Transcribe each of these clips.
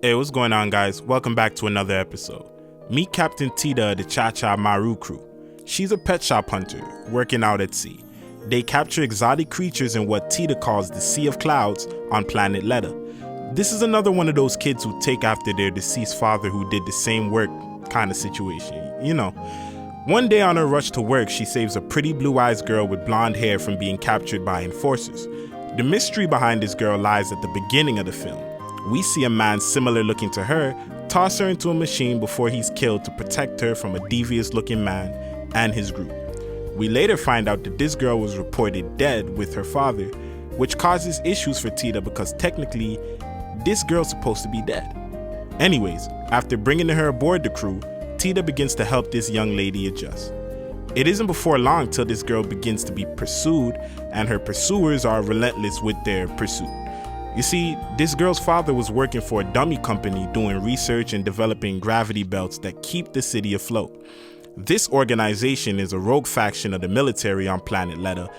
Hey, what's going on, guys? Welcome back to another episode. Meet Captain Tita of the Cha-Cha Maru crew. She's a pet shop hunter, working out at sea. They capture exotic creatures in what Tita calls the Sea of Clouds on planet Leda. This is another one of those kids who take after their deceased father who did the same work kind of situation, you know. One day on her rush to work, she saves a pretty blue-eyed girl with blonde hair from being captured by enforcers. The mystery behind this girl lies at the beginning of the film. We see a man similar looking to her toss her into a machine before he's killed to protect her from a devious looking man and his group. We later find out that this girl was reported dead with her father, which causes issues for Tita because technically this girl's supposed to be dead. Anyways, after bringing her aboard the crew, Tita begins to help this young lady adjust. It isn't before long till this girl begins to be pursued and her pursuers are relentless with their pursuit. You see, this girl's father was working for a dummy company doing research and developing gravity belts that keep the city afloat. This organization is a rogue faction of the military on planet Leda.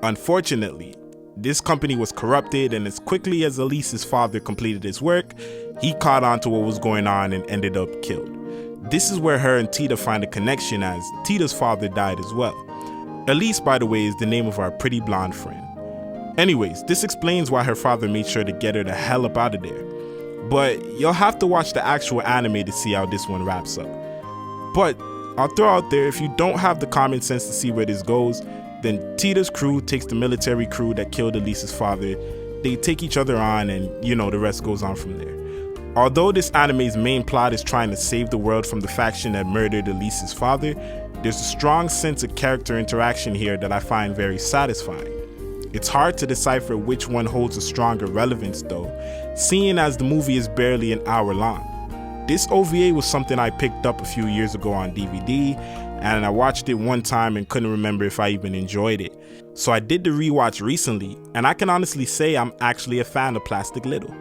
Unfortunately, this company was corrupted, and as quickly as Elise's father completed his work, he caught on to what was going on and ended up killed. This is where her and Tita find a connection, as Tita's father died as well. Elise, by the way, is the name of our pretty blonde friend. Anyways, this explains why her father made sure to get her the hell up out of there. But you'll have to watch the actual anime to see how this one wraps up. But I'll throw out there, if you don't have the common sense to see where this goes, then Tita's crew takes the military crew that killed Elise's father. They take each other on, and the rest goes on from there. Although this anime's main plot is trying to save the world from the faction that murdered Elise's father, there's a strong sense of character interaction here that I find very satisfying. It's hard to decipher which one holds a stronger relevance though, seeing as the movie is barely an hour long. This OVA was something I picked up a few years ago on DVD, and I watched it one time and couldn't remember if I even enjoyed it. So I did the rewatch recently, and I can honestly say I'm actually a fan of Plastic Little.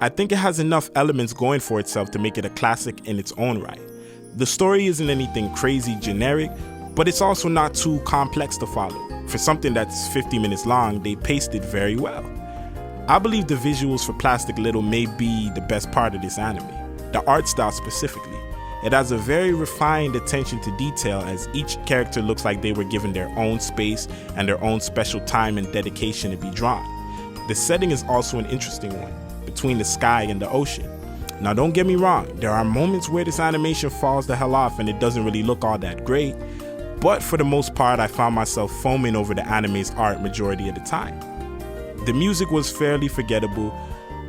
I think it has enough elements going for itself to make it a classic in its own right. The story isn't anything crazy generic, but it's also not too complex to follow. For something that's 50 minutes long, they paced it very well. I believe the visuals for Plastic Little may be the best part of this anime, the art style specifically. It has a very refined attention to detail, as each character looks like they were given their own space and their own special time and dedication to be drawn. The setting is also an interesting one, between the sky and the ocean. Now don't get me wrong, there are moments where this animation falls the hell off and it doesn't really look all that great, but for the most part I found myself foaming over the anime's art majority of the time. The music was fairly forgettable,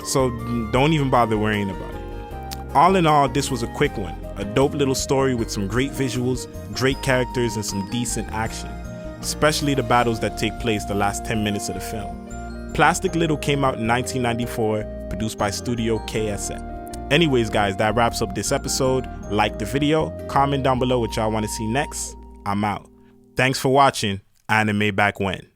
so don't even bother worrying about it. All in all, this was a quick one, a dope little story with some great visuals, great characters, and some decent action, especially the battles that take place the last 10 minutes of the film. Plastic Little came out in 1994, produced by Studio KSF. Anyways guys, that wraps up this episode. Like the video, comment down below what y'all want to see next. I'm out. Thanks for watching Anime Back When.